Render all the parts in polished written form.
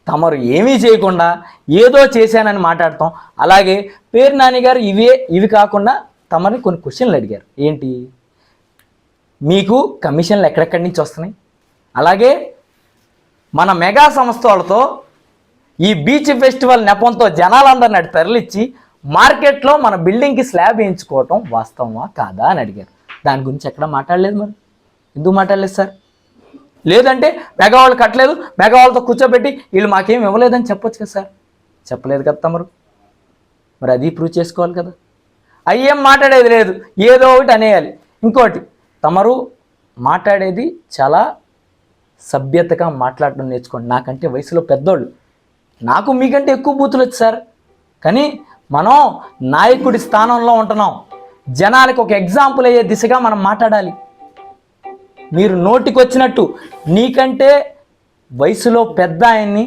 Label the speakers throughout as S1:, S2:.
S1: తమరు ఏమీ చేయకుండా ఏదో చేశానని మాట్లాడతాం. అలాగే పేరు నాని గారు ఇవి కాకుండా తమని కొన్ని క్వశ్చన్లు అడిగారు. ఏంటి, మీకు కమిషన్లు ఎక్కడెక్కడి నుంచి వస్తున్నాయి, అలాగే మన మెగా సంస్థ వాళ్ళతో ఈ బీచ్ ఫెస్టివల్ నెపంతో జనాలందరిని అటు తరలిచ్చి మార్కెట్లో మన బిల్డింగ్కి స్లాబ్ వేయించుకోవటం వాస్తవమా కాదా అని అడిగారు. దాని గురించి ఎక్కడ మాట్లాడలేదు. మరి ఎందుకు మాట్లాడలేదు సార్? లేదంటే మెగా వాళ్ళు కట్టలేదు, మెగా వాళ్ళతో కూర్చోబెట్టి వీళ్ళు మాకేం ఇవ్వలేదని చెప్పొచ్చు కదా సార్. చెప్పలేదు కదా తమరు. మరి అది ప్రూవ్ చేసుకోవాలి కదా. అయ్యేం మాట్లాడేది లేదు, ఏదో ఒకటి అనేయాలి. ఇంకోటి, తమరు మాట్లాడేది చాలా సభ్యతగా మాట్లాడడం నేర్చుకోండి. నాకంటే వయసులో పెద్దోళ్ళు, నాకు మీకంటే ఎక్కువ బూతులు వచ్చు సార్. కానీ మనం నాయకుడి స్థానంలో ఉంటున్నాం. జనాలకు ఒక ఎగ్జాంపుల్ అయ్యే దిశగా మనం మాట్లాడాలి. మీరు నోటికి వచ్చినట్టు, నీకంటే వయసులో పెద్ద ఆయన్ని,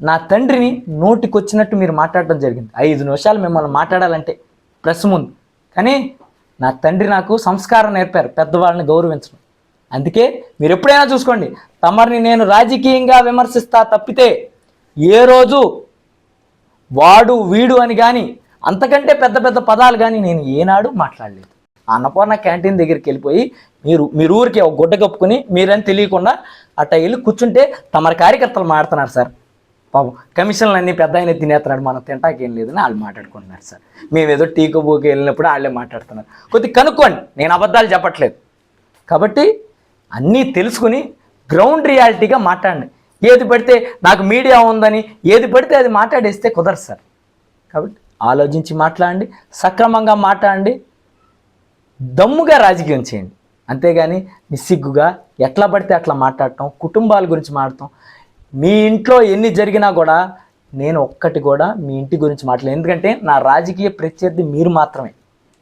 S1: నా తండ్రిని నోటికి వచ్చినట్టు మీరు మాట్లాడటం జరిగింది. 5 నిమిషాలు మిమ్మల్ని మాట్లాడాలంటే ప్రెస్ ముందు. కానీ నా తండ్రి నాకు సంస్కారం నేర్పారు, పెద్దవాళ్ళని గౌరవించడం. అందుకే మీరు ఎప్పుడైనా చూసుకోండి, తమరిని నేను రాజకీయంగా విమర్శిస్తా తప్పితే ఏ రోజు వాడు వీడు అని కానీ అంతకంటే పెద్ద పెద్ద పదాలు కానీ నేను ఏనాడు మాట్లాడలేదు. అన్నపూర్ణ క్యాంటీన్ దగ్గరికి వెళ్ళిపోయి మీరు ఊరికి ఒక గుడ్డ కప్పుకొని మీరని తెలియకుండా అట్ట వెళ్ళి కూర్చుంటే తమరి కార్యకర్తలు మాడుతున్నారు సార్. పాపం కమిషన్లు అన్నీ పెద్ద ఆయన తినేస్తున్నాడు, మనం తింటాకేం లేదని వాళ్ళు మాట్లాడుకుంటున్నారు సార్. మేమేదో టీకో బోకి వెళ్ళినప్పుడు వాళ్ళే మాట్లాడుతున్నారు. కొద్దిగా కనుక్కోండి, నేను అబద్ధాలు చెప్పట్లేదు. కాబట్టి అన్నీ తెలుసుకుని గ్రౌండ్ రియాలిటీగా మాట్లాడండి. ఏది పడితే నాకు మీడియా ఉందని ఏది పడితే అది మాట్లాడేస్తే కుదరదు సార్. కాబట్టి ఆలోచించి మాట్లాడండి, సక్రమంగా మాట్లాడండి, దమ్ముగా రాజకీయం చేయండి. అంతేగాని నిస్సిగ్గుగా ఎట్లా పడితే అట్లా మాట్లాడటం, కుటుంబాల గురించి మాట్లాడటం. మీ ఇంట్లో ఎన్ని జరిగినా కూడా నేను ఒక్కటి కూడా మీ ఇంటి గురించి మాట్లాడలేదు. ఎందుకంటే నా రాజకీయ ప్రత్యర్థి మీరు మాత్రమే.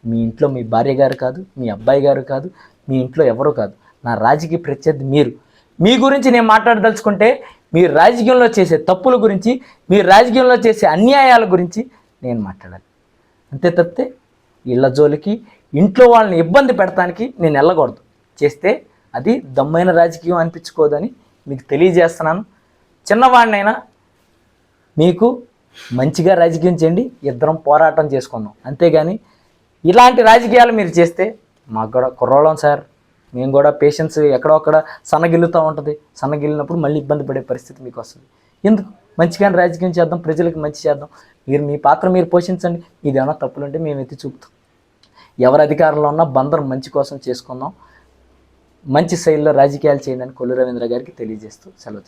S1: మీ ఇంట్లో మీ భార్య గారు కాదు, మీ అబ్బాయి గారు కాదు, మీ ఇంట్లో ఎవరూ కాదు. నా రాజకీయ ప్రత్యర్థి మీరు. మీ గురించి నేను మాట్లాడదలుచుకుంటే మీరు రాజకీయంలో చేసే తప్పుల గురించి, మీరు రాజకీయంలో చేసే అన్యాయాల గురించి నేను మాట్లాడాలి. అంతే తప్పితే ఇళ్ళ జోలికి, ఇంట్లో వాళ్ళని ఇబ్బంది పెడతానికి నేను వెళ్ళకూడదు. చేస్తే అది దమ్మైన రాజకీయం అనిపించుకోదని మీకు తెలియజేస్తున్నాను. చిన్నవాడినైనా మీకు మంచిగా రాజకీయం చేయండి, ఇద్దరం పోరాటం చేసుకుందాం. అంతేగాని ఇలాంటి రాజకీయాలు మీరు చేస్తే మాకు కూడా కుర్రోళం సార్, మేము కూడా పేషెన్స్ ఎక్కడొక్కడ సన్నగిల్లుతూ ఉంటుంది. సన్నగిల్లినప్పుడు మళ్ళీ ఇబ్బంది పడే పరిస్థితి మీకు వస్తుంది. ఎందుకు మంచిగానే రాజకీయం చేద్దాం, ప్రజలకు మంచి చేద్దాం. మీరు మీ పాత్ర మీరు పోషించండి. ఇదేమన్నా తప్పులుంటే మేము ఎత్తి చూపుతాం. ఎవరు అధికారంలో ఉన్నా బందరం మంచి కోసం చేసుకుందాం. మంచి శైలిలో రాజకీయాలు చేయండి అని కొల్లు రవీంద్ర గారికి తెలియజేస్తూ సెలవు.